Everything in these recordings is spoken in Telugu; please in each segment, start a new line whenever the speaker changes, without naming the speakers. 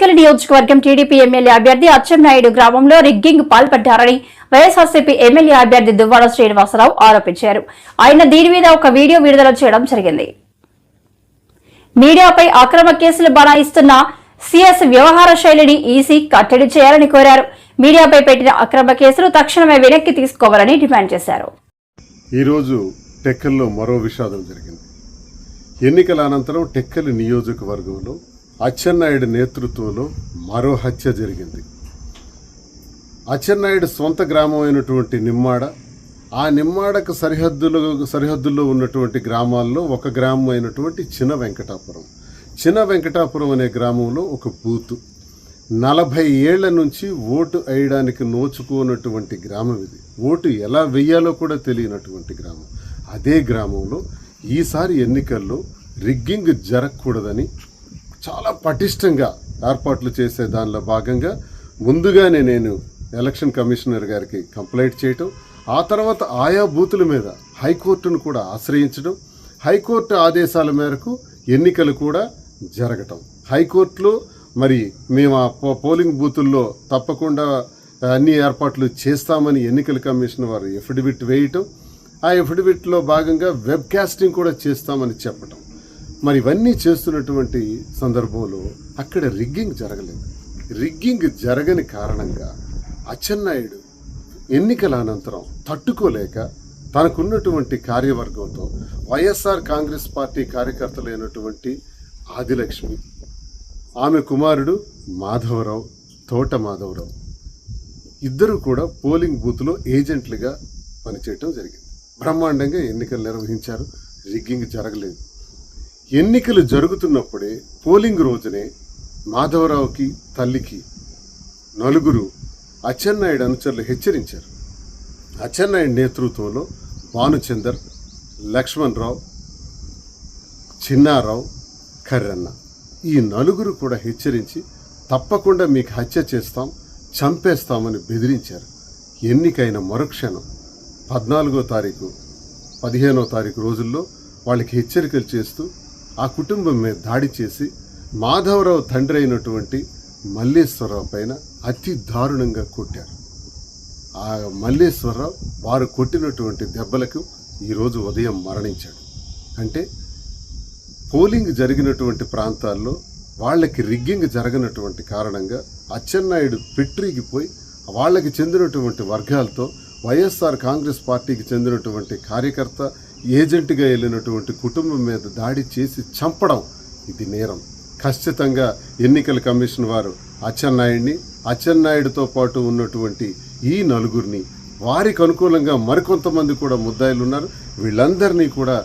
టెక్కలి నియోజకవర్గం టీడీపీ ఎమ్మెల్యే అభ్యర్థి అచ్చెన్నాయుడు గ్రామంలో రిగ్గింగ్ పాల్పడ్డారని వైఎస్ఆర్సీపీ ఎమ్మెల్యే అభ్యర్థి దువ్వాడ శ్రీనివాసరావు ఆరోపించారు. ఆయన దీని మీద ఒక వీడియో విడుదల చేయడం జరిగింది. మీడియాపై అక్రమ కేసులు బనాయిస్తున్న సీఎస్ వ్యవహార శైలిని ఈసీ కట్టడి చేయాలని కోరారు. మీడియాపై పెట్టిన అక్రమ కేసులు తక్షణమే వెనక్కి తీసుకోవాలని డిమాండ్ చేశారు.
ఈరోజు టెక్కల్లో మరో విషాదం జరిగింది. ఎన్నికల అనంతరం టెక్కలి నియోజకవర్గంలో అచ్చెన్నాయుడు నేతృత్వంలో మరో హత్య జరిగింది. అచ్చెన్నాయుడు సొంత గ్రామం అయినటువంటి నిమ్మాడ, ఆ నిమ్మాడకు సరిహద్దుల్లో ఉన్నటువంటి గ్రామాల్లో ఒక గ్రామం అయినటువంటి చిన్న వెంకటాపురం అనే గ్రామంలో ఒక బూతు 40 ఏళ్ల నుంచి ఓటు వేయడానికి నోచుకోనటువంటి గ్రామం ఇది. ఓటు ఎలా వెయ్యాలో కూడా తెలియనటువంటి గ్రామం. అదే గ్రామంలో ఈసారి ఎన్నికల్లో రిగ్గింగ్ జరగకూడదని చాలా పటిష్టంగా ఏర్పాట్లు చేసే దానిలో భాగంగా ముందుగానే నేను ఎలక్షన్ కమిషనర్ గారికి కంప్లైంట్ చేయటం, ఆ తర్వాత ఆయా బూతుల మీద హైకోర్టును కూడా ఆశ్రయించడం, హైకోర్టు ఆదేశాల మేరకు ఎన్నికలు కూడా జరగటం. హైకోర్టులో మరి మేము ఆ పోలింగ్ బూతుల్లో తప్పకుండా అన్ని ఏర్పాట్లు చేస్తామని ఎన్నికల కమిషన్ వారు ఎఫిడవిట్ వేయటం, ఆ ఎఫిడవిట్లో భాగంగా వెబ్ కాస్టింగ్ కూడా చేస్తామని చెప్పటం. మరి ఇవన్నీ చేస్తున్నటువంటి సందర్భంలో అక్కడ రిగ్గింగ్ జరగలేదు. రిగ్గింగ్ జరగని కారణంగా అచ్చెన్నాయుడు ఎన్నికల అనంతరం తట్టుకోలేక తనకున్నటువంటి కార్యవర్గంతో వైఎస్ఆర్ కాంగ్రెస్ పార్టీ కార్యకర్తలైనటువంటి ఆదిలక్ష్మి, ఆమె కుమారుడు మాధవరావు, తోట మాధవరావు ఇద్దరు కూడా పోలింగ్ బూత్లో ఏజెంట్లుగా పనిచేయటం జరిగింది. బ్రహ్మాండంగా ఎన్నికలు నిర్వహించారు. రిగ్గింగ్ జరగలేదు. ఎన్నికలు జరుగుతున్నప్పుడే పోలింగ్ రోజునే మాధవరావుకి తల్లికి 4 అచ్చెన్నాయుడు అనుచరులు హెచ్చరించారు. అచ్చెన్నాయుడు నేతృత్వంలో భానుచందర్, లక్ష్మణ్ రావు, చిన్నారావు, కర్రన్న ఈ 4 కూడా హెచ్చరించి తప్పకుండా మీకు హత్య చేస్తాం, చంపేస్తామని బెదిరించారు. ఎన్నికైన మరుక్షణం 14వ తారీఖు 15వ తారీఖు రోజుల్లో వాళ్ళకి హెచ్చరికలు చేస్తూ ఆ కుటుంబం మీద దాడి చేసి మాధవరావు తండ్రి అయినటువంటి మల్లేశ్వరరావు పైన అతి దారుణంగా కొట్టారు. ఆ మల్లేశ్వరరావు వారు కొట్టినటువంటి దెబ్బలకు ఈరోజు ఉదయం మరణించాడు. అంటే పోలింగ్ జరిగినటువంటి ప్రాంతాల్లో వాళ్ళకి రిగ్గింగ్ జరగనటువంటి కారణంగా అచ్చెన్నాయుడు పెట్టిరిగిపోయి వాళ్ళకి చెందినటువంటి వర్గాలతో వైఎస్ఆర్ కాంగ్రెస్ పార్టీకి చెందినటువంటి కార్యకర్త, ఏజెంట్గా వెళ్ళినటువంటి కుటుంబం మీద దాడి చేసి చంపడం ఇది నేరం. ఖచ్చితంగా ఎన్నికల కమిషన్ వారు అచ్చెన్నాయుడితో పాటు ఉన్నటువంటి ఈ 4 వారికి అనుకూలంగా మరికొంతమంది కూడా ముద్దాయిలు ఉన్నారు. వీళ్ళందరినీ కూడా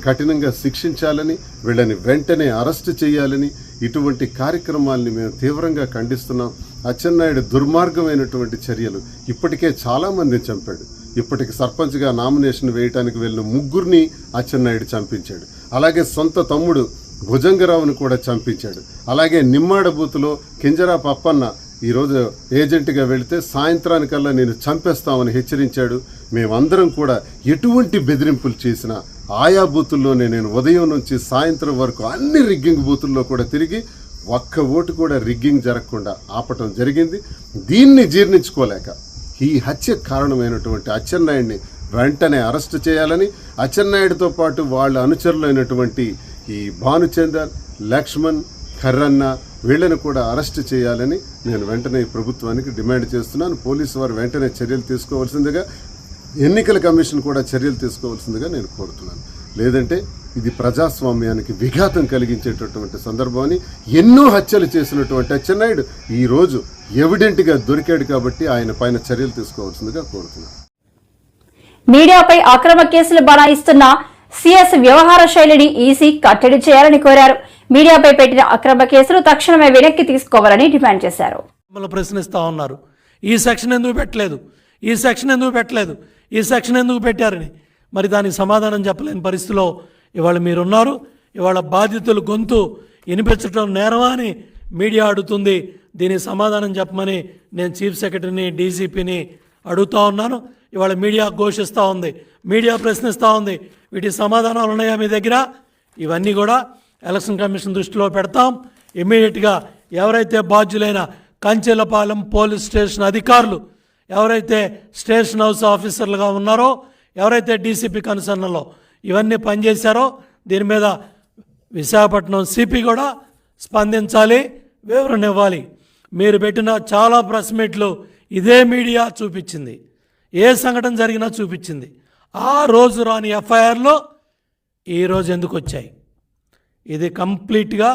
కఠినంగా శిక్షించాలని, వీళ్ళని వెంటనే అరెస్ట్ చేయాలని ఇటువంటి కార్యక్రమాల్ని మేము తీవ్రంగా ఖండిస్తున్నాం. అచ్చెన్నాయుడు దుర్మార్గమైనటువంటి చర్యలు ఇప్పటికే చాలామందిని చంపాడు. ఇప్పటికి సర్పంచ్గా నామినేషన్ వేయడానికి వెళ్ళిన 3 అచ్చెన్నాయుడు చంపించాడు. అలాగే సొంత తమ్ముడు భుజంగరావును కూడా చంపించాడు. అలాగే నిమ్మాడ బూత్లో కింజరాపు అప్పన్న ఈరోజు ఏజెంట్గా వెళితే సాయంత్రానికల్లా నేను చంపేస్తామని హెచ్చరించాడు. మేమందరం కూడా ఎటువంటి బెదిరింపులు చేసినా ఆయా బూతుల్లోనే నేను ఉదయం నుంచి సాయంత్రం వరకు అన్ని రిగ్గింగ్ బూతుల్లో కూడా తిరిగి ఒక్క ఓటు కూడా రిగ్గింగ్ జరగకుండా ఆపటం జరిగింది. దీన్ని జీర్ణించుకోలేక ఈ హత్య కారణమైనటువంటి అచ్చెన్నాయుడిని వెంటనే అరెస్ట్ చేయాలని, అచ్చెన్నాయుడితో పాటు వాళ్ళ అనుచరులైనటువంటి ఈ భానుచందర్, లక్ష్మణ్, కర్రన్న వీళ్ళని కూడా అరెస్ట్ చేయాలని నేను వెంటనే ప్రభుత్వానికి డిమాండ్ చేస్తున్నాను. పోలీసు వారు వెంటనే చర్యలు తీసుకోవాల్సిందిగా, ఎన్నికల కమిషన్ కూడా చర్యలు తీసుకోవాల్సిందిగా నేను కోరుతున్నాను. లేదంటే ఇది ప్రజాస్వామ్యానికి విఘాతం కలిగించేటటువంటి సందర్భాన్ని, ఎన్నో హత్యలు చేసినటువంటి అచ్చెన్నాయుడు ఈరోజు ఎవిడెంట్గా దొరికాడు కాబట్టి ఆయన పైన చర్యలు తీసుకోవాల్సిందిగా కోరుతున్నాను.
మీడియాపై అక్రమ కేసులు బనాయిస్తున్న సీఎస్ వ్యవహార శైలిని ఈసీ కట్టడి చేయాలని కోరారు. మీడియాపై పెట్టిన అక్రమ కేసులు తక్షణమే వెనక్కి తీసుకోవాలని డిమాండ్ చేశారు.
ప్రశ్నిస్తా ఉన్నారు, ఈ సెక్షన్ ఎందుకు పెట్టలేదు, ఈ సెక్షన్ ఎందుకు పెట్టలేదు, ఈ సెక్షన్ ఎందుకు పెట్టారని. మరి దానికి సమాధానం చెప్పలేని పరిస్థితిలో ఇవాళ మీరున్నారు. ఇవాళ బాధితులు గొంతు వినిపించడం నేరమా అని మీడియా అడుగుతుంది. దీనికి సమాధానం చెప్పమని నేను చీఫ్ సెక్రటరీని, డీజీపీని అడుగుతూ ఉన్నాను. ఇవాళ మీడియా ఘోషిస్తూ ఉంది, మీడియా ప్రశ్నిస్తూ ఉంది. వీటికి సమాధానాలు ఉన్నాయా మీ దగ్గర? ఇవన్నీ కూడా ఎలక్షన్ కమిషన్ దృష్టిలో పెడతాం. ఇమ్మీడియట్గా ఎవరైతే బాధ్యులైన కంచెలపాలెం పోలీస్ స్టేషన్ అధికారులు, ఎవరైతే స్టేషన్ హౌస్ ఆఫీసర్లుగా ఉన్నారో, ఎవరైతే డీసీపీ కన్సర్న్లో ఇవన్నీ పనిచేశారో దీని మీద విశాఖపట్నం సిపి కూడా స్పందించాలి, వివరణ ఇవ్వాలి. మీరు పెట్టిన చాలా ప్రెస్ మీట్లు ఇదే మీడియా చూపించింది, ఏ సంఘటన జరిగినా చూపించింది. ఆ రోజు రాని ఎఫ్ఐఆర్లో ఈరోజు ఎందుకు వచ్చాయి? ఇది కంప్లీట్గా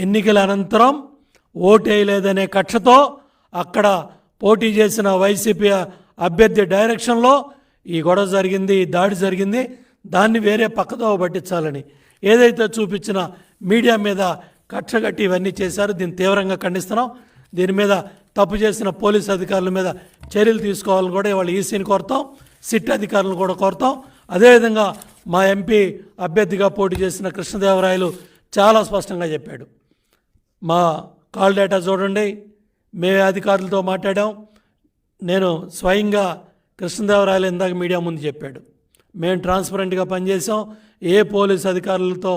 ఎన్నికల అనంతరం ఓటేయలేదనే కక్షతో అక్కడ పోటీ చేసిన వైసీపీ అభ్యర్థి డైరెక్షన్లో ఈ గొడవ జరిగింది, ఈ దాడి జరిగింది. దాన్ని వేరే పక్కతో పట్టించాలని ఏదైతే చూపించిన మీడియా మీద కక్షగట్టి ఇవన్నీ చేశారు. దీన్ని తీవ్రంగా ఖండిస్తున్నాం. దీని మీద తప్పు చేసిన పోలీసు అధికారుల మీద చర్యలు తీసుకోవాలని కూడా ఇవాళ ఈసీని కోరుతాం, సిట్ అధికారులను కూడా కోరుతాం. అదేవిధంగా మా ఎంపీ అభ్యర్థిగా పోటీ చేసిన కృష్ణదేవరాయలు చాలా స్పష్టంగా చెప్పాడు. మా కాల్ డేటా చూడండి, మేమే అధికారులతో మాట్లాడాం. నేను స్వయంగా కృష్ణదేవరాయలు ఇందాక మీడియా ముందు చెప్పాడు, మేము ట్రాన్స్పరెంట్గా పనిచేసాం, ఏ పోలీసు అధికారులతో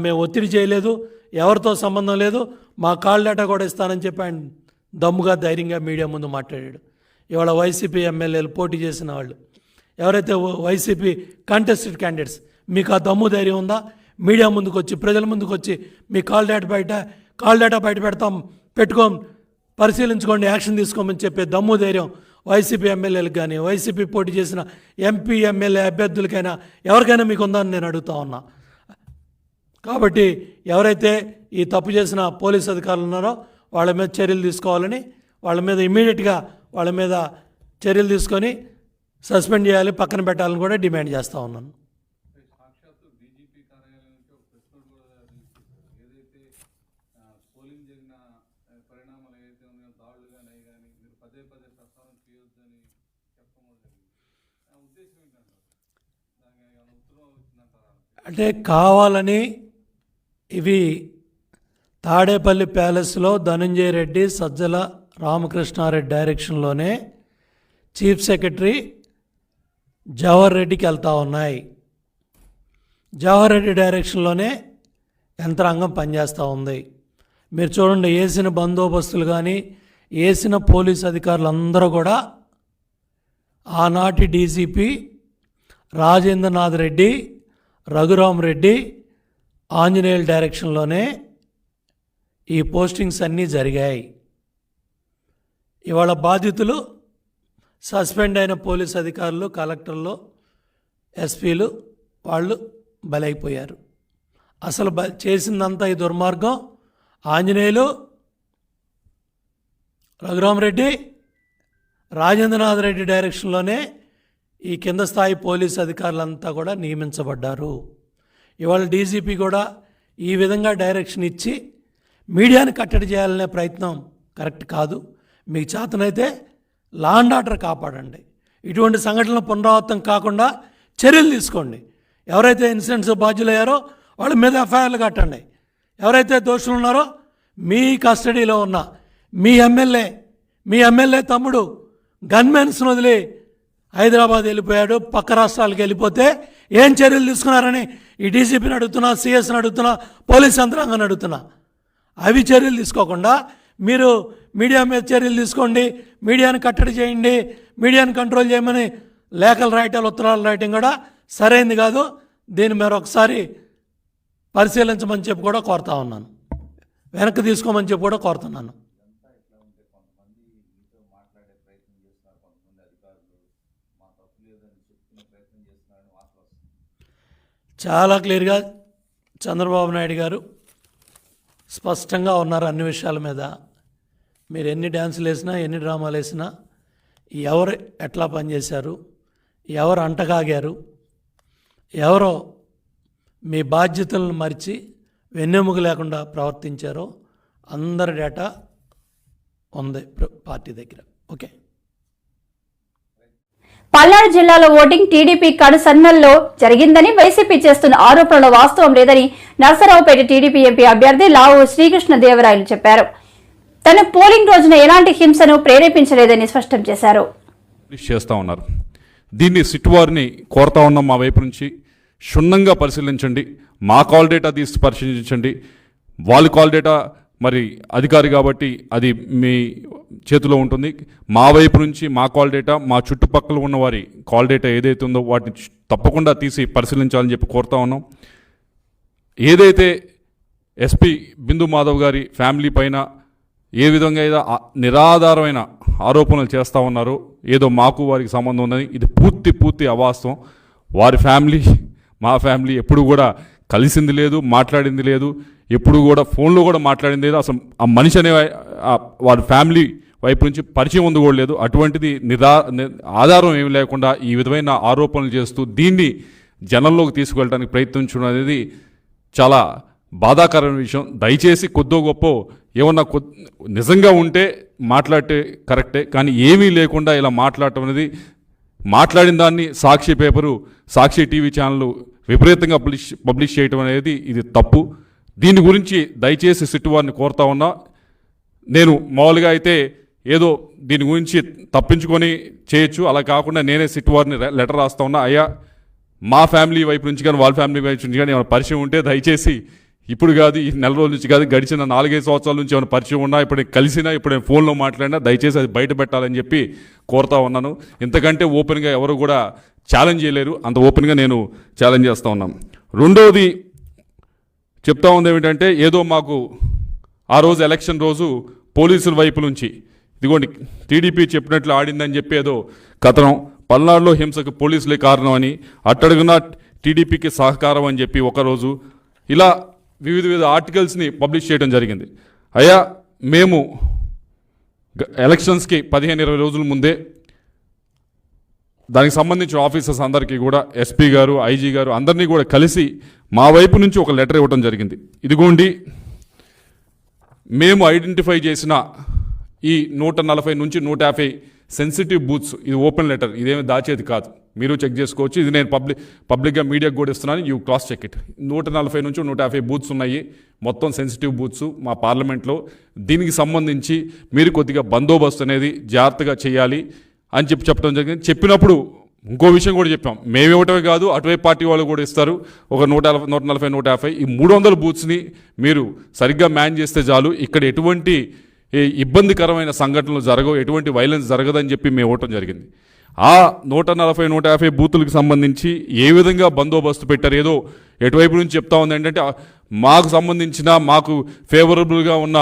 మేము ఒత్తిడి చేయలేదు, ఎవరితో సంబంధం లేదు, మా కాల్ డేటా కూడా ఇస్తానని చెప్పి ఆయన దమ్ముగా ధైర్యంగా మీడియా ముందు మాట్లాడాడు. ఇవాళ వైసీపీ ఎమ్మెల్యేలు పోటీ చేసిన వాళ్ళు, ఎవరైతే వైసీపీ కంటెస్టెడ్ క్యాండిడేట్స్, మీకు ఆ దమ్ము ధైర్యం ఉందా? మీడియా ముందుకు వచ్చి, ప్రజల ముందుకు వచ్చి మీ కాల్ డేటా బయట పెడతాం, పరిశీలించుకోండి, యాక్షన్ తీసుకోమని చెప్పే దమ్ము ధైర్యం వైసీపీ ఎమ్మెల్యేలకు కానీ, వైసీపీ పోటీ చేసిన ఎంపీ ఎమ్మెల్యే అభ్యర్థులకైనా ఎవరికైనా మీకు ఉందని నేను అడుగుతా ఉన్నా. కాబట్టి ఎవరైతే ఈ తప్పు చేసిన పోలీసు అధికారులు ఉన్నారో వాళ్ళ మీద చర్యలు తీసుకోవాలని, వాళ్ళ మీద ఇమ్మీడియట్గా వాళ్ళ మీద చర్యలు తీసుకొని సస్పెండ్ చేయాలి, పక్కన పెట్టాలని కూడా డిమాండ్ చేస్తూ ఉన్నాను. అంటే కావాలని ఇవి తాడేపల్లి ప్యాలెస్లో ధనంజయ రెడ్డి, సజ్జల రామకృష్ణారెడ్డి డైరెక్షన్లోనే చీఫ్ సెక్రటరీ జవహర్ రెడ్డికి వెళ్తూ ఉన్నాయి. జవహర్ రెడ్డి డైరెక్షన్లోనే యంత్రాంగం పనిచేస్తూ ఉంది. మీరు చూడండి, వేసిన బందోబస్తులు కానీ, వేసిన పోలీస్ అధికారులు అందరూ కూడా ఆనాటి డీజీపీ రాజేంద్రనాథ్ రెడ్డి, రఘురామ్ రెడ్డి, ఆంజనేయుల డైరెక్షన్లోనే ఈ పోస్టింగ్స్ అన్నీ జరిగాయి. ఇవాళ బాధితులు సస్పెండ్ అయిన పోలీస్ అధికారులు, కలెక్టర్లు, ఎస్పీలు వాళ్ళు బలైపోయారు. అసలు చేసిందంతా ఈ దుర్మార్గం ఆంజనేయులు, రఘురామ్ రెడ్డి, రాజేంద్రనాథ్ రెడ్డి డైరెక్షన్లోనే ఈ కింద స్థాయి పోలీసు అధికారులంతా కూడా నియమించబడ్డారు. ఇవాళ డీజీపీ కూడా ఈ విధంగా డైరెక్షన్ ఇచ్చి మీడియాని కట్టడి చేయాలనే ప్రయత్నం కరెక్ట్ కాదు. మీకు చేతనైతే లా అండ్ ఆర్డర్ కాపాడండి, ఇటువంటి సంఘటనలు పునరావృతం కాకుండా చర్యలు తీసుకోండి. ఎవరైతే ఇన్సిడెంట్స్ బాధ్యులయ్యారో వాళ్ళ మీద ఎఫ్ఐఆర్లు కట్టండి. ఎవరైతే దోషులు ఉన్నారో మీ కస్టడీలో ఉన్న మీ ఎమ్మెల్యే తమ్ముడు గన్మెన్స్ను వదిలి హైదరాబాద్ వెళ్ళిపోయాడు, పక్క రాష్ట్రాలకు వెళ్ళిపోతే ఏం చర్యలు తీసుకున్నారని ఈ డీసీపీని అడుగుతున్నా, సిఎస్ని అడుగుతున్నా, పోలీస్ యంత్రాంగాన్ని అడుగుతున్నా. అవి చర్యలు తీసుకోకుండా మీరు మీడియా మీద చర్యలు తీసుకోండి, మీడియాని కట్టడి చేయండి, మీడియాని కంట్రోల్ చేయమని లేఖలు రాయటాలు, ఉత్తరాలు రాయటం కూడా సరైనది కాదు. దీన్ని మరొకసారి పరిశీలించమని చెప్పి కూడా కోరుతా ఉన్నాను, వెనక్కి తీసుకోమని చెప్పి కూడా కోరుతున్నాను. చాలా క్లియర్గా చంద్రబాబు నాయుడు గారు స్పష్టంగా ఉన్నారు అన్ని విషయాల మీద. మీరు ఎన్ని డ్యాన్సులు వేసినా, ఎన్ని డ్రామాలు వేసినా, ఎవరు ఎట్లా పనిచేశారు, ఎవరు అంటగాగారు, ఎవరో మీ బాధ్యతలను మరిచి వెన్నెముక లేకుండా ప్రవర్తించారో అందరి డేటా ఉంది పార్టీ దగ్గర. ఓకే.
పల్నాడు జిల్లాలో ఓటింగ్ టీడీపీ కనుసన్నల్లో జరిగిందని, వైసీపీ చేస్తున్న ఆరోపణలు వాస్తవం లేదని నర్సరావుపేట టీడీపీ ఎంపీ అభ్యర్థి లావు శ్రీకృష్ణదేవరాయలు చెప్పారు. తన పోలింగ్ రోజున ఎలాంటి హింసను ప్రేరేపించలేదని స్పష్టం చేశారు.
చేస్తా ఉన్నారు. దీన్ని సిట్ వారిని కోరుతా ఉన్నాం, మా వైపు నుంచి క్షుణ్ణంగా పరిశీలించండి, మా కాల్ డేటా తీసి పరిశీలించండి, వాళ్ళ కాల్ డేటా మరి అధికారి కాబట్టి అది మీ చేతిలో ఉంటుంది. మా వైపు నుంచి మా కాల్ డేటా, మా చుట్టుపక్కల ఉన్న వారి కాల్ డేటా ఏదైతే ఉందో వాటిని తప్పకుండా తీసి పరిశీలించాలని చెప్పి కోరుతా ఉన్నాం. ఏదైతే ఎస్పీ బిందు మాధవ్ గారి ఫ్యామిలీ పైన ఏ విధంగా ఏదో నిరాధారమైన ఆరోపణలు చేస్తూ ఉన్నారో, ఏదో మాకు వారికి సంబంధం ఉందని, ఇది పూర్తి అవాస్తవం. వారి ఫ్యామిలీ మా ఫ్యామిలీ ఎప్పుడు కూడా కలిసింది లేదు, మాట్లాడింది లేదు, ఎప్పుడు కూడా ఫోన్లో కూడా మాట్లాడింది లేదు. అసలు ఆ మనిషి అనే వారి ఫ్యామిలీ వైపు నుంచి పరిచయం ఉంది కూడా లేదు. అటువంటిది ఆధారం ఏమి లేకుండా ఈ విధమైన ఆరోపణలు చేస్తూ దీన్ని జనంలోకి తీసుకువెళ్ళడానికి ప్రయత్నించడం అనేది చాలా బాధాకరమైన విషయం. దయచేసి కొద్దో గొప్ప ఏమన్నా నిజంగా ఉంటే మాట్లాడితే కరెక్టే, కానీ ఏమీ లేకుండా ఇలా మాట్లాడటం అనేది, మాట్లాడిన దాన్ని సాక్షి పేపరు, సాక్షి టీవీ ఛానళ్ళు విపరీతంగా పబ్లిష్ చేయటం అనేది ఇది తప్పు. దీని గురించి దయచేసి సిట్టు వారిని కోరుతా ఉన్నా. నేను మామూలుగా అయితే ఏదో దీని గురించి తప్పించుకొని చేయొచ్చు, అలా కాకుండా నేనే సిట్టు వారిని లెటర్ రాస్తా ఉన్నా. అయ్యా, మా ఫ్యామిలీ వైపు నుంచి కానీ వాళ్ళ ఫ్యామిలీ వైపు నుంచి కానీ ఏమైనా పరిచయం ఉంటే దయచేసి ఇప్పుడు కాదు, ఈ నెల రోజుల నుంచి కాదు, గడిచిన 4-5 సంవత్సరాల నుంచి ఏమైనా పరిచయం ఉన్నా, ఇప్పుడు నేను కలిసినా, ఇప్పుడు నేను ఫోన్లో మాట్లాడినా దయచేసి అది బయట పెట్టాలని చెప్పి కోరుతా ఉన్నాను. ఇంతకంటే ఓపెన్గా ఎవరు కూడా ఛాలెంజ్ చేయలేరు, అంత ఓపెన్గా నేను ఛాలెంజ్ చేస్తూ ఉన్నాను. రెండోది చెప్తా ఉంది ఏమిటంటే, ఏదో మాకు ఆ రోజు ఎలక్షన్ రోజు పోలీసుల వైపు నుంచి ఇదిగోండి టీడీపీ చెప్పినట్లు ఆడిందని చెప్పి ఏదో కథనం, పల్నాడులో హింసకు పోలీసులే కారణం అని, అట్టడుగున టీడీపీకి సహకారం అని చెప్పి ఒకరోజు ఇలా వివిధ ఆర్టికల్స్ని పబ్లిష్ చేయడం జరిగింది. అయ్యా, మేము ఎలక్షన్స్కి 15-20 రోజుల ముందే దానికి సంబంధించిన ఆఫీసర్స్ అందరికీ కూడా ఎస్పీ గారు, ఐజీ గారు అందరినీ కూడా కలిసి మా వైపు నుంచి ఒక లెటర్ ఇవ్వడం జరిగింది. ఇదిగోండి మేము ఐడెంటిఫై చేసిన ఈ 140 నుంచి 150 సెన్సిటివ్ బూత్స్, ఇది ఓపెన్ లెటర్, ఇదేమి దాచేది కాదు, మీరు చెక్ చేసుకోవచ్చు. ఇది నేను పబ్లిక్గా మీడియాకు కూడా ఇస్తున్నాను, యూ క్రాస్ చెక్ ఇట్. 140 నుంచి 150 బూత్స్ ఉన్నాయి, మొత్తం సెన్సిటివ్ బూత్స్ మా పార్లమెంట్లో. దీనికి సంబంధించి మీరు కొద్దిగా బందోబస్తు అనేది జాగ్రత్తగా చేయాలి అని చెప్పడం జరిగింది. చెప్పినప్పుడు ఇంకో విషయం కూడా చెప్పాం, మేము ఇవ్వటమే కాదు, అటువైపు పార్టీ వాళ్ళు కూడా ఇస్తారు ఒక 140, 150. ఈ 300 బూత్స్ని మీరు సరిగ్గా మ్యాన్ చేస్తే చాలు, ఇక్కడ ఎటువంటి ఇబ్బందికరమైన సంఘటనలు జరగవు, ఎటువంటి వైలెన్స్ జరగదని చెప్పి మేము ఇవ్వటం జరిగింది. ఆ 140, 150 బూతులకు సంబంధించి ఏ విధంగా బందోబస్తు పెట్టారు, ఏదో ఎటువైపు నుంచి చెప్తా ఉంది ఏంటంటే మాకు సంబంధించిన మాకు ఫేవరబుల్గా ఉన్న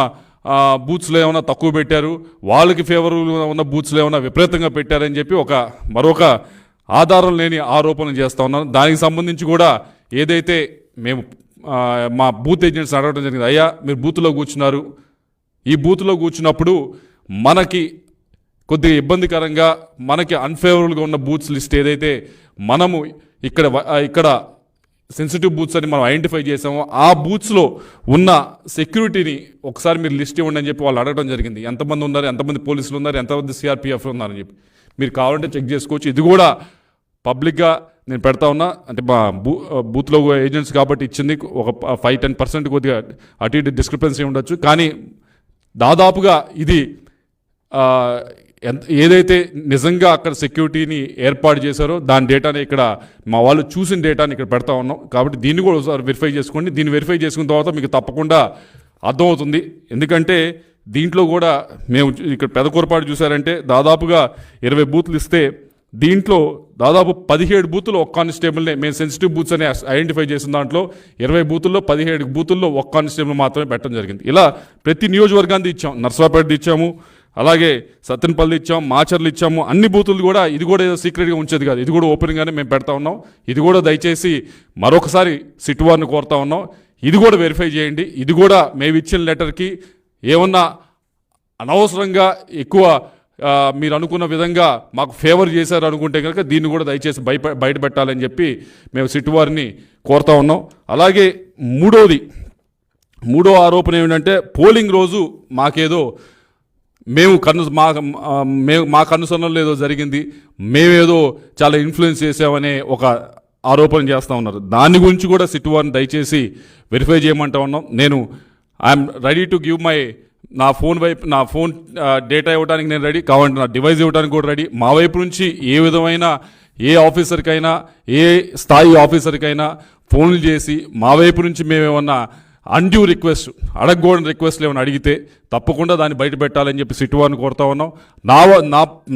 బూత్స్లో ఏమైనా తక్కువ పెట్టారు, వాళ్ళకి ఫేవరబుల్గా ఉన్న బూత్స్లో ఏమైనా విపరీతంగా పెట్టారని చెప్పి మరొక ఆధారం లేని ఆరోపణలు చేస్తూ ఉన్నాను. దానికి సంబంధించి కూడా ఏదైతే మేము మా బూత్ ఏజెంట్స్ అడగడం జరిగింది, అయ్యా మీరు బూత్లో కూర్చున్నారు, ఈ బూత్లో కూర్చున్నప్పుడు మనకి కొద్దిగా ఇబ్బందికరంగా మనకి అన్ఫేవరబుల్గా ఉన్న బూత్స్ లిస్ట్ ఏదైతే మనము ఇక్కడ సెన్సిటివ్ బూత్స్ అని మనం ఐడెంటిఫై చేసామో ఆ బూత్స్లో ఉన్న సెక్యూరిటీని ఒకసారి మీరు లిస్ట్ ఇవ్వండి అని చెప్పి వాళ్ళు అడగడం జరిగింది. ఎంతమంది ఉన్నారు, ఎంతమంది పోలీసులు ఉన్నారు, ఎంతమంది సిఆర్పిఎఫ్ ఉన్నారని చెప్పి మీరు కావాలంటే చెక్ చేసుకోవచ్చు. ఇది కూడా పబ్లిక్గా నేను పెడతా ఉన్నా, అంటే మా బూత్లో ఏజెంట్స్ కాబట్టి ఇచ్చింది ఒక 5-10% కొద్దిగా అటు ఇటు డిస్క్రిపెన్సీ ఉండొచ్చు, కానీ దాదాపుగా ఇది ఏదైతే నిజంగా అక్కడ సెక్యూరిటీని ఏర్పాటు చేశారో దాని డేటాని ఇక్కడ మా వాళ్ళు చూసిన డేటాని ఇక్కడ పెడతా ఉన్నాం. కాబట్టి దీన్ని కూడా ఒకసారి వెరిఫై చేసుకోండి. దీన్ని వెరిఫై చేసుకున్న తర్వాత మీకు తప్పకుండా అర్థమవుతుంది. ఎందుకంటే దీంట్లో కూడా మేము ఇక్కడ పెదకూరపాటు చూసారంటే దాదాపుగా 20 బూత్లు ఇస్తే దీంట్లో దాదాపు 17 బూతులు ఒక కానిస్టేబుల్నే మేము సెన్సిటివ్ బూత్స్ అని ఐడెంటిఫై చేసిన దాంట్లో 20 బూతుల్లో 17 బూతుల్లో ఒక కానిస్టేబుల్ మాత్రమే పెట్టడం జరిగింది. ఇలా ప్రతి నియోజకవర్గాన్ని ఇచ్చాం, నర్సరావుపేట ఇచ్చాము, అలాగే సత్తెనపల్లి ఇచ్చాం, మాచర్లు ఇచ్చాము, అన్ని బూతులు కూడా. ఇది కూడా ఏదో సీక్రెట్గా ఉంచేది కాదు, ఇది కూడా ఓపెన్గానే మేము పెడతా ఉన్నాం. ఇది కూడా దయచేసి మరొకసారి సిట్ వారిని కోరుతా ఉన్నాం, ఇది కూడా వెరిఫై చేయండి. ఇది కూడా మేము ఇచ్చిన లెటర్కి ఏమన్నా అనవసరంగా ఎక్కువ మీరు అనుకున్న విధంగా మాకు ఫేవర్ చేశారు అనుకుంటే కనుక దీన్ని కూడా దయచేసి బయట పెట్టాలని చెప్పి మేము సిట్ వారిని కోరుతా ఉన్నాం. అలాగే మూడో ఆరోపణ ఏమిటంటే పోలింగ్ రోజు మాకేదో మా కనుసన్నలు ఏదో జరిగింది, మేమేదో చాలా ఇన్ఫ్లుయెన్స్ చేసామనే ఒక ఆరోపణ చేస్తూ ఉన్నారు. దాని గురించి కూడా సిట్ వారిని దయచేసి వెరిఫై చేయమంటా ఉన్నాం. నేను ఐఎమ్ రెడీ టు గివ్ నా ఫోన్ డేటా ఇవ్వడానికి నేను రెడీ, కావాలంటే నా డివైస్ ఇవ్వడానికి కూడా రెడీ. మా వైపు నుంచి ఏ విధమైన ఏ ఆఫీసర్కైనా ఏ స్థాయి ఆఫీసర్కైనా ఫోన్లు చేసి మా వైపు నుంచి మేమేమన్నా అన్డ్యూ రిక్వెస్ట్, అడగకూడని రిక్వెస్ట్లు ఏమైనా అడిగితే తప్పకుండా దాన్ని బయట పెట్టాలని చెప్పి సిటీ వారిని కోరుతా ఉన్నాం.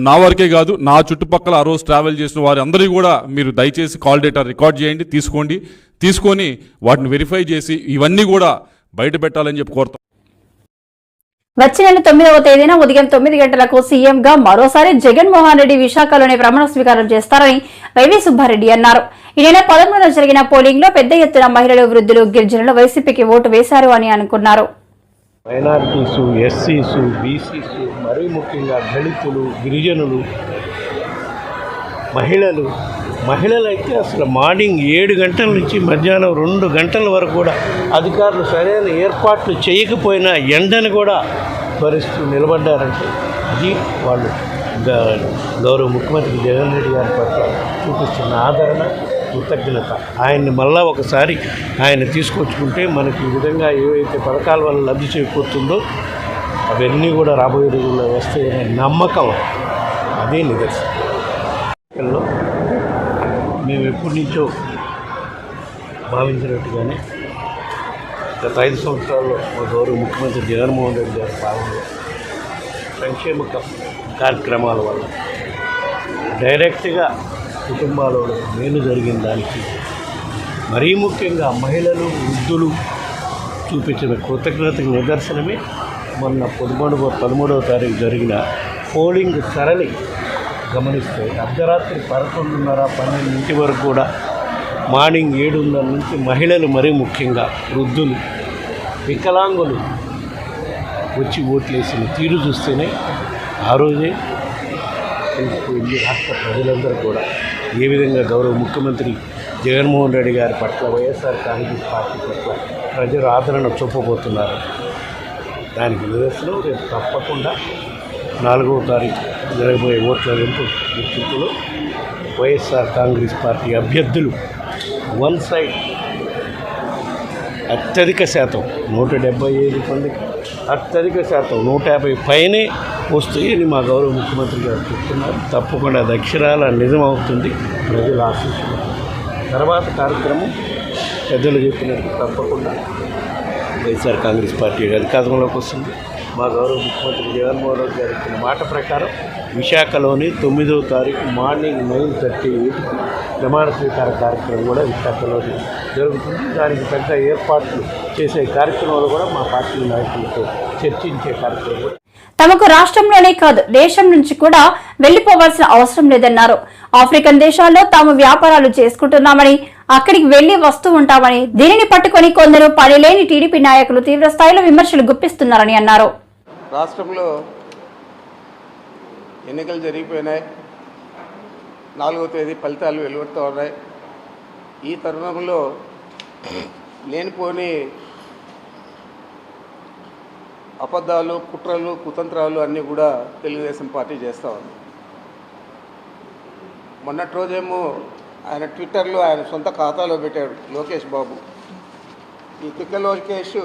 నా వరకే కాదు, నా చుట్టుపక్కల ఆ రోజు ట్రావెల్ చేసిన వారి అందరికీ కూడా మీరు దయచేసి కాల్ డేటా రికార్డ్ చేయండి, తీసుకొని వాటిని వెరిఫై చేసి ఇవన్నీ కూడా బయట పెట్టాలని చెప్పి కోరుతాం.
వచ్చే నెల 9వ తేదీన ఉదయం 9 గంటలకు సీఎంగా మరోసారి జగన్మోహన్ రెడ్డి విశాఖలోనే ప్రమాణ స్వీకారం చేస్తారని వైవీ సుబ్బారెడ్డి అన్నారు. ఈ నెల 13న జరిగిన పోలింగ్ లో పెద్ద ఎత్తున మహిళలు, వృద్ధులు, గిరిజనులు వైసీపీకి ఓటు వేశారు అని అనుకున్నారు.
మైనారిటీసు, ఎస్సీసు, బీసీసు, మరీ ముఖ్యంగా దళితులు, గిరిజనులు, మహిళలు అయితే అసలు మార్నింగ్ 7 గంటల నుంచి మధ్యాహ్నం 2 గంటల వరకు కూడా అధికారులు సరైన ఏర్పాట్లు చేయకపోయినా ఎండను కూడా భరిస్తూ నిలబడ్డారంటే అది వాళ్ళు గౌరవ ముఖ్యమంత్రి జగన్ రెడ్డి గారి పట్ల చూపిస్తున్న ఆదరణ, కృతజ్ఞత. ఆయన్ని మళ్ళా ఒకసారి ఆయన తీసుకొచ్చుకుంటే మనకి ఈ విధంగా ఏవైతే పథకాల వల్ల లబ్ధి చేకూరుతుందో అవన్నీ కూడా రాబోయే రోజుల్లో వస్తాయనే నమ్మకం అదే నిదర్శనం. మేము ఎప్పటి నుంచో భావించినట్టుగానే గత 5 సంవత్సరాల్లో మా గౌరవ ముఖ్యమంత్రి జగన్మోహన్ రెడ్డి గారి పాలనలో సంక్షేమ కార్యక్రమాల వల్ల డైరెక్ట్గా కుటుంబాలలో మేలు జరిగిన దానికి మరీ ముఖ్యంగా మహిళలు, వృద్ధులు చూపించిన కృతజ్ఞతకు నిదర్శనమే మొన్న 13వ తారీఖు జరిగిన పోలింగ్ సరళి గమనిస్తే అర్ధరాత్రి 11:30, 12 వరకు కూడా మార్నింగ్ 7:30 నుంచి మహిళలు, మరీ ముఖ్యంగా వృద్ధులు, వికలాంగులు వచ్చి ఓట్లేసిన తీరు చూస్తేనే ఆ రోజే తెలిసిపోయింది రాష్ట్ర ప్రజలందరూ కూడా ఏ విధంగా గౌరవ ముఖ్యమంత్రి జగన్మోహన్ రెడ్డి గారి పట్ల, వైఎస్ఆర్ కాంగ్రెస్ పార్టీ పట్ల ప్రజలు ఆదరణ చూపబోతున్నారు. దానికి నిదర్శనం రేపు తప్పకుండా 4వ తారీఖు జరగబోయే ఓట్ల లెక్కింపులో వైఎస్ఆర్ కాంగ్రెస్ పార్టీ అభ్యర్థులు వన్ సైడ్ అత్యధిక శాతం 175 మందికి అత్యధిక శాతం 150 పైనే వస్తాయని మా గౌరవ ముఖ్యమంత్రి గారు చెప్తున్నారు. తప్పకుండా అక్షరాల నిజమవుతుంది. ప్రజలు ఆశిస్తున్నారు. తర్వాత కార్యక్రమం పెద్దలు చెప్పినట్టు తప్పకుండా వైఎస్ఆర్ కాంగ్రెస్ పార్టీ అధికారంలోకి వస్తుంది. మా గౌరవ ముఖ్యమంత్రి జగన్మోహన్ రెడ్డి గారు ఇచ్చిన మాట ప్రకారం విశాఖలోని 9వ తారీఖు మార్నింగ్ 9:30 ప్రమాణ స్వీకార కార్యక్రమం కూడా విశాఖలోని జరుగుతుంది. దానికి పెద్ద ఏర్పాట్లు చేసే కార్యక్రమాలు కూడా మా పార్టీ నాయకులతో చర్చించే కార్యక్రమం కూడా.
తమకు రాష్ట్రంలోనే కాదు దేశం నుంచి కూడా వెళ్లిపోవాల్సిన అవసరం లేదన్నారు. ఆఫ్రికన్ దేశాల్లో తాము వ్యాపారాలు చేసుకుంటున్నామని, అక్కడికి వెళ్లి వస్తూ ఉంటామని, దీనిని పట్టుకుని కొందరు పనిలేని టీడీపీ నాయకులు తీవ్ర స్థాయిలో విమర్శలు గుప్పిస్తున్నారని అన్నారు.
రాష్ట్రంలో ఎన్నికలు జరిగిపోయినాయి. 4వ తేదీ ఫలితాలు వెలువడుతూ ఉన్నాయి. ఈ తరుణంలో లేనిపోని అబద్ధాలు, కుట్రలు, కుతంత్రాలు అన్నీ కూడా తెలుగుదేశం పార్టీ చేస్తూ ఉంది. మొన్నటి రోజేమో ఆయన ట్విట్టర్లో ఆయన సొంత ఖాతాలో పెట్టాడు లోకేష్ బాబు. ఈ తిక్క లోకేష్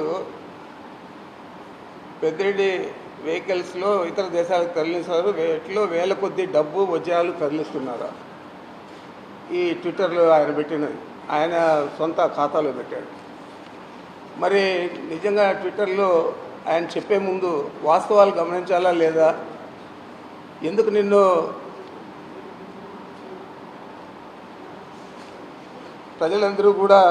పెద్దిరెడ్డి వెహికల్స్లో ఇతర దేశాలకు తరలిస్తారు, వీటిలో వేల కొద్ది డబ్బు వజ్రాలు తరలిస్తున్నారు. ఈ ట్విట్టర్లో ఆయన పెట్టినది ఆయన సొంత ఖాతాలో పెట్టాడు. మరి నిజంగా ట్విట్టర్లో ఆయన చెప్పే ముందు వాస్తవాలు గమనించాలా లేదా? ఎందుకు నిన్ను ప్రజలందరూ కూడా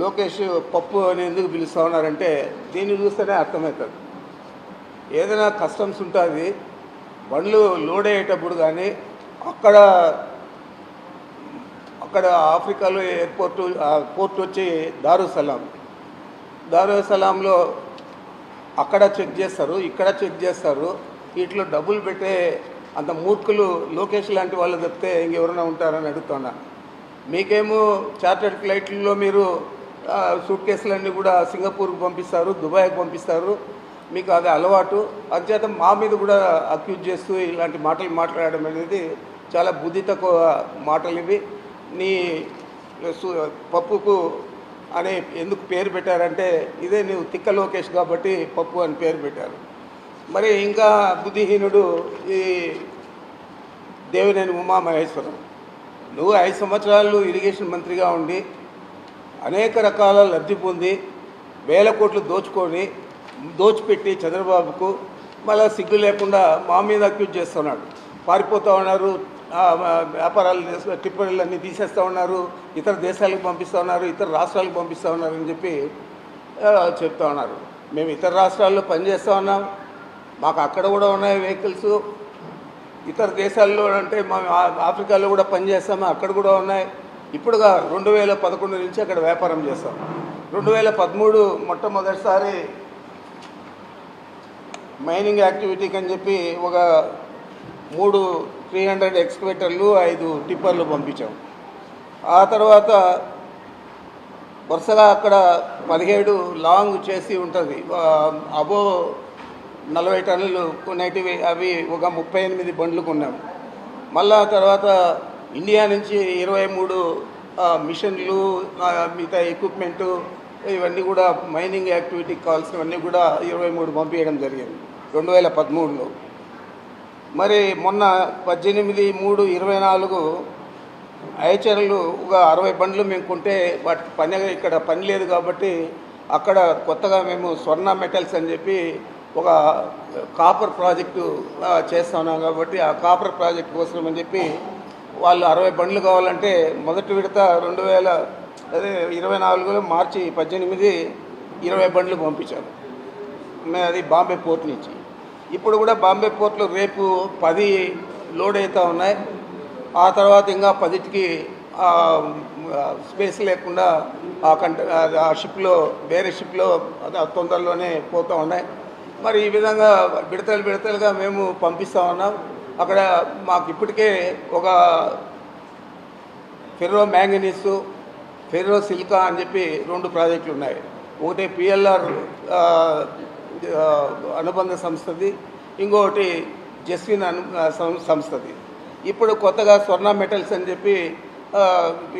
లోకేష్ పప్పు అని ఎందుకు పిలుస్తూ ఉన్నారంటే దీన్ని చూస్తేనే అర్థమవుతుంది. ఏదైనా కస్టమ్స్ ఉంటుంది, బండ్లు లోడ్ అయ్యేటప్పుడు కానీ అక్కడ ఆఫ్రికాలో పోర్ట్ వచ్చి దారుసలాంలో అక్కడ చెక్ చేస్తారు, ఇక్కడ చెక్ చేస్తారు. వీటిలో డబ్బులు పెట్టే అంత మూర్ఖులు లోకేష్ లాంటి వాళ్ళు తప్పితే ఇంకెవరైనా ఉంటారని అడుగుతున్నా. మీకేమో చార్టర్డ్ ఫ్లైట్లలో మీరు సూట్ కేసులన్నీ కూడా సింగపూర్కి పంపిస్తారు, దుబాయ్కి పంపిస్తారు. మీకు అది అలవాటు. అధ్యత మా మీద కూడా అక్యూజ్ చేస్తూ ఇలాంటి మాటలు మాట్లాడడం అనేది చాలా బుద్ధి తక్కువ మాటలు ఇవి. నీ పప్పుకు అని ఎందుకు పేరు పెట్టారంటే ఇదే నువ్వు తిక్క లోకేష్ కాబట్టి పప్పు అని పేరు పెట్టారు. మరి ఇంకా బుద్ధిహీనుడు ఈ దేవినేని ఉమామహేశ్వరం. నువ్వు 5 సంవత్సరాలు ఇరిగేషన్ మంత్రిగా ఉండి అనేక రకాల లబ్ధి పొంది వేల కోట్లు దోచిపెట్టి చంద్రబాబుకు మళ్ళీ సిగ్గు లేకుండా మా మీద అక్యూజ్ చేస్తున్నాడు. పారిపోతూ ఉన్నారు, వ్యాపారాలు టిప్పర్లన్నీ తీసేస్తూ ఉన్నారు, ఇతర దేశాలకు పంపిస్తూ ఉన్నారు, ఇతర రాష్ట్రాలకు పంపిస్తూ ఉన్నారు అని చెప్పి చెప్తా ఉన్నారు. మేము ఇతర రాష్ట్రాల్లో పనిచేస్తూ ఉన్నాం, మాకు అక్కడ కూడా ఉన్నాయి వెహికల్స్. ఇతర దేశాల్లో అంటే మేము ఆఫ్రికాలో కూడా పనిచేస్తాము, అక్కడ కూడా ఉన్నాయి. ఇప్పుడుగా 2011 నుంచి అక్కడ వ్యాపారం చేస్తాం. 2013 మొట్టమొదటిసారి మైనింగ్ యాక్టివిటీకి అని చెప్పి ఒక 300 ఎక్స్కవేటర్లు 5 టిప్పర్లు పంపించాం. ఆ తర్వాత వరుసగా అక్కడ 17 లాంగ్ చేసి ఉంటుంది, అబో 40 టన్నులు కొనేటివి, అవి ఒక 38 బండ్లు కొన్నాము. మళ్ళా తర్వాత ఇండియా నుంచి 23 మిషన్లు, మిగతా ఎక్విప్మెంటు, ఇవన్నీ కూడా మైనింగ్ యాక్టివిటీకి కావాల్సినవన్నీ కూడా 23 పంపించడం జరిగింది 2013లో. మరి మొన్న 18/3/24 ఐచర్లు ఒక 60 బండ్లు మేము కొంటే వాటికి ఇక్కడ పని లేదు కాబట్టి అక్కడ కొత్తగా మేము స్వర్ణ మెటల్స్ అని చెప్పి ఒక కాపర్ ప్రాజెక్టు చేస్తున్నాం. కాబట్టి ఆ కాపర్ ప్రాజెక్ట్ కోసం అని చెప్పి వాళ్ళు 60 బండ్లు కావాలంటే మొదటి విడత 2024 మార్చి 18 20 బండ్లు పంపించారు. అది బాంబే పోర్ట్ నుంచి. ఇప్పుడు కూడా బాంబే పోర్ట్లో రేపు 10 లోడ్ అవుతూ ఉన్నాయి. ఆ తర్వాత ఇంకా 10కి స్పేస్ లేకుండా ఆ షిప్లో వేరే షిప్లో తొందరలోనే పోతూ ఉన్నాయి. మరి ఈ విధంగా విడతలుగా మేము పంపిస్తూ ఉన్నాం. అక్కడ మాకు ఇప్పటికే ఒక ఫెర్రో మ్యాంగనీసు, ఫెర్రో సిలికా అని చెప్పి 2 ప్రాజెక్టులు ఉన్నాయి. ఒకటి పిఎల్ఆర్ అనుబంధ సంస్థది, ఇంకొకటి జస్విన్ సంస్థది. ఇప్పుడు కొత్తగా స్వర్ణ మెటల్స్ అని చెప్పి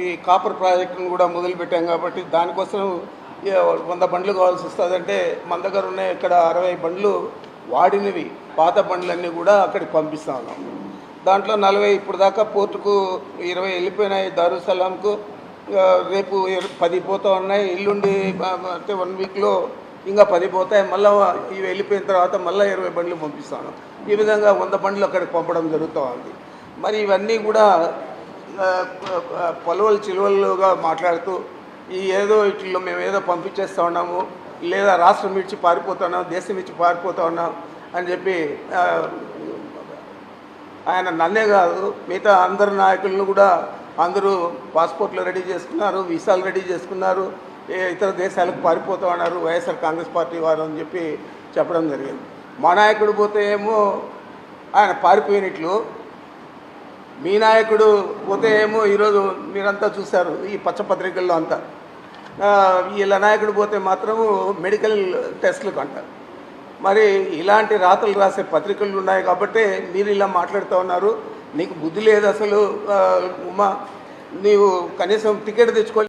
ఈ కాపర్ ప్రాజెక్టును కూడా మొదలుపెట్టాం. కాబట్టి దానికోసం 100 బండ్లు కావాల్సి వస్తుందంటే మన దగ్గర ఉన్నాయి ఇక్కడ 60 బండ్లు వాడినవి, పాత బండ్లన్నీ కూడా అక్కడికి పంపిస్తూ ఉన్నాం. దాంట్లో 40 ఇప్పుడు దాకా పోర్టుకు 20 వెళ్ళిపోయినాయి దారుసలాంకు. రేపు 10 పోతూ ఉన్నాయి. ఎల్లుండి అంటే 1 వీక్లో ఇంకా 10 పోతాయి. మళ్ళీ ఇవి వెళ్ళిపోయిన తర్వాత మళ్ళీ 20 బండ్లు పంపిస్తాను. ఈ విధంగా 100 బండ్లు అక్కడికి పంపడం జరుగుతూ ఉంది. మరి ఇవన్నీ కూడా పొలవలు చిలువలుగా మాట్లాడుతూ ఏదో ఇట్లో మేము ఏదో పంపించేస్తూ ఉన్నాము, లేదా రాష్ట్రం విడిచి పారిపోతున్నాం, దేశం విడిచి పారిపోతూ ఉన్నాం అని చెప్పి ఆయన నన్నే కాదు మిగతా అందరు నాయకులను కూడా అందరూ పాస్పోర్ట్లు రెడీ చేసుకున్నారు, వీసాలు రెడీ చేసుకున్నారు, ఇతర దేశాలకు పారిపోతూ ఉన్నారు వైఎస్ఆర్ కాంగ్రెస్ పార్టీ వారు అని చెప్పి చెప్పడం జరిగింది. మా నాయకుడు పోతే ఏమో ఆయన పారిపోయినట్లు, మీ నాయకుడు పోతే ఏమో ఈరోజు మీరంతా చూశారు ఈ పచ్చపత్రికల్లో అంతా. వీళ్ళ నాయకుడు పోతే మాత్రము మెడికల్ టెస్టులకు అంటారు. మరి ఇలాంటి రాతలు రాసే పత్రికలు ఉన్నాయి కాబట్టి మీరు ఇలా మాట్లాడుతూ ఉన్నారు. నీకు బుద్ధి లేదు అసలు ఉమా, నీవు కనీసం టికెట్ తెచ్చుకో.